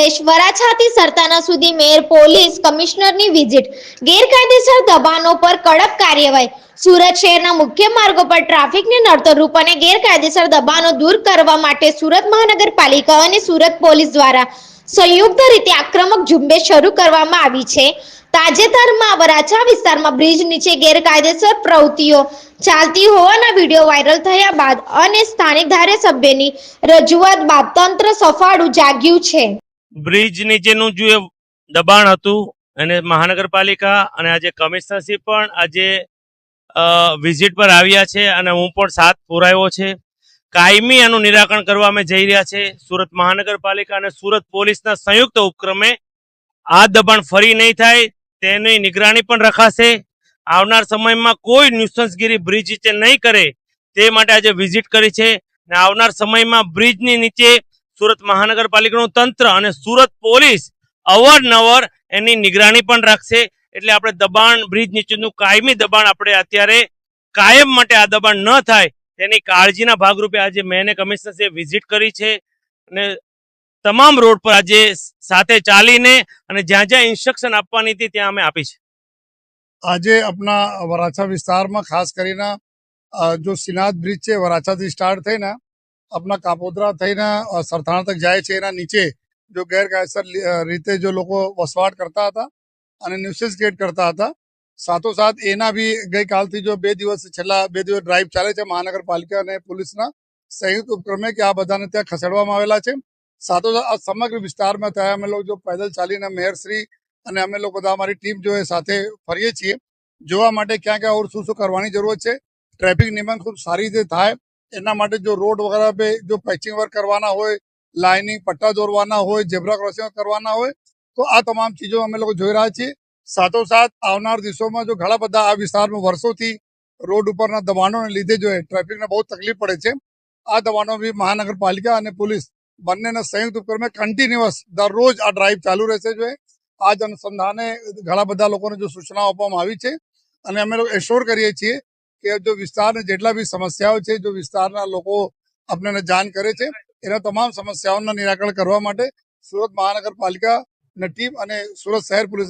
પ્રદેશ વરાછાથી સરતાના સુધી mayor police કમિશનરની visit, ગેરકાયદેસર દબાણો પર કડક કાર્યવાહી. સુરત શહેરના મુખ્ય માર્ગો પર ટ્રાફિકને નડતરરૂપ અને ગેરકાયદેસર દબાણો દૂર કરવા માટે સુરત મહાનગરપાલિકા અને સુરત પોલીસ દ્વારા સંયુક્ત રીતે આક્રમક ઝુંબેશ શરૂ કરવામાં આવી છે. તાજેતરમાં વરાછા વિસ્તારમાં બ્રિજ નીચે ગેરકાયદેસર પ્રવૃત્તિઓ ચાલતી હોવાના વિડીયો વાયરલ થયા બાદ અને સ્થાનિક ધારાસભ્યની રજૂઆત બાદ તંત્ર સફાળું જાગ્યું છે. બ્રિજ નીચેનું જે દબાણ હતું અને મહાનગરપાલિકા અને આજે કમિશનરશીપ પણ આજે વિઝિટ પર આવ્યા છે અને હું પણ સાથ પુરાવ્યો છે. કાયમી આનું નિરાકરણ કરવા અમે જઈ રહ્યા છે. સુરત મહાનગરપાલિકા અને સુરત પોલીસના સંયુક્ત ઉપક્રમે આ દબાણ ફરી નહીં થાય તેની નિગરાની પણ રખાશે. આવનાર સમયમાં કોઈ ન્યુસન્સગીરી બ્રિજ નીચે નહીં કરે તે માટે આજે વિઝિટ કરી છે. અને આવનાર સમયમાં બ્રિજની નીચે સુરત મહાનગરપાલિકાનું તંત્ર અને સુરત પોલીસ અવારનવાર એની નિગરાની પણ રાખશે. એટલે આપણે દબાણ બ્રિજ નીચેનું કાયમી દબાણ આપણે અત્યારે કાયમ માટે આ દબાણ ન થાય તેની કાળજીના ભાગરૂપે આજે મેં કમિશનરે વિઝિટ કરી છે અને તમામ રોડ પર આજે સાથે ચાલીને અને જ્યાં જ્યાં ઇન્સ્ટ્રક્શન આપવાની હતી ત્યાં અમે આપી છે. આજે આપણા વરાછા વિસ્તારમાં ખાસ કરીને જો સિનાદ બ્રિજ છે વરાછાથી સ્ટાર્ટ થઈને આપણા કાપોદ્રા થઈને સરથાણા તક જાય છે એના નીચે જો ગેરકાયદેસર રીતે જો લોકો વસવાટ કરતા હતા અને ન્યુસન્સ ક્રિએટ કરતા હતા, સાથોસાથ એના બી ગઈકાલથી જો છેલ્લા 2 દિવસ ડ્રાઈવ ચાલે છે મહાનગરપાલિકા અને પોલીસના સંયુક્ત ઉપક્રમે કે આ બધાને ત્યાં ખસેડવામાં આવેલા છે. સાથોસાથ આ સમગ્ર વિસ્તારમાં ત્યાં અમે લોકો જો પેદલ ચાલીને મેયરશ્રી અને અમે લોકો બધા અમારી ટીમ જો એ સાથે ફરીએ છીએ જોવા માટે ક્યાં ક્યાં ઓર શું શું કરવાની જરૂરત છે, ટ્રાફિક નિયમન ખૂબ સારી રીતે થાય એના માટે જો રોડ વગેરે પે જો પેચિંગ વર્ક કરવાના હોય, લાઇનિંગ પટ્ટા દોરવાના હોય, ઝેબ્રા ક્રોસિંગ કરવાના હોય તો આ તમામ ચીજો અમે લોકો જોઈ રહ્યા છીએ. સાથોસાથ આવનાર દિવસોમાં જો ઘણા બધા આ વિસ્તારમાં વર્ષોથી રોડ ઉપરના દબાણોને લીધે જો ટ્રાફિકને બહુ તકલીફ પડે છે, આ દબાણો બી મહાનગરપાલિકા અને પોલીસ બંનેના સંયુક્ત ઉપક્રમે કન્ટિન્યુઅસ દરરોજ આ ડ્રાઈવ ચાલુ રહેશે. જો આજ અનુસંધાને ઘણા બધા લોકોને જો સૂચનાઓ આપવામાં આવી છે અને અમે લોકો એશ્યોર કરીએ છીએ કે જો વિસ્તારની જેટલા બી સમસ્યાઓ છે, જો વિસ્તારના લોકો આપણને જાણ કરે છે એના તમામ સમસ્યાઓના નિરાકરણ કરવા માટે સુરત મહાનગરપાલિકા ટીમ અને સુરત શહેર પોલીસ